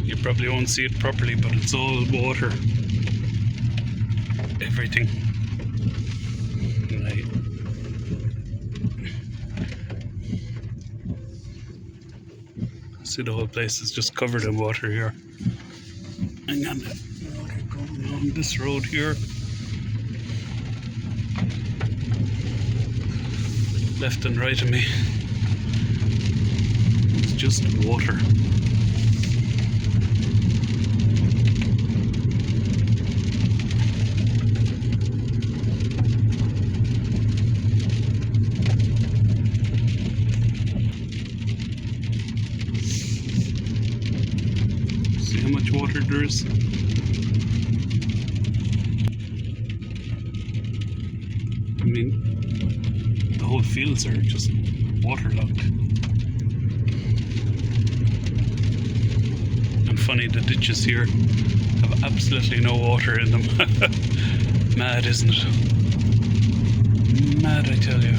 You probably won't see it properly, but it's all water. Everything. Right. See, the whole place is just covered in water here. Hang on, water going along this road here. Left and right of me. It's just water. See how much water there is? I mean, the whole fields are just waterlogged. And funny, the ditches here have absolutely no water in them. Mad, isn't it? Mad, I tell you.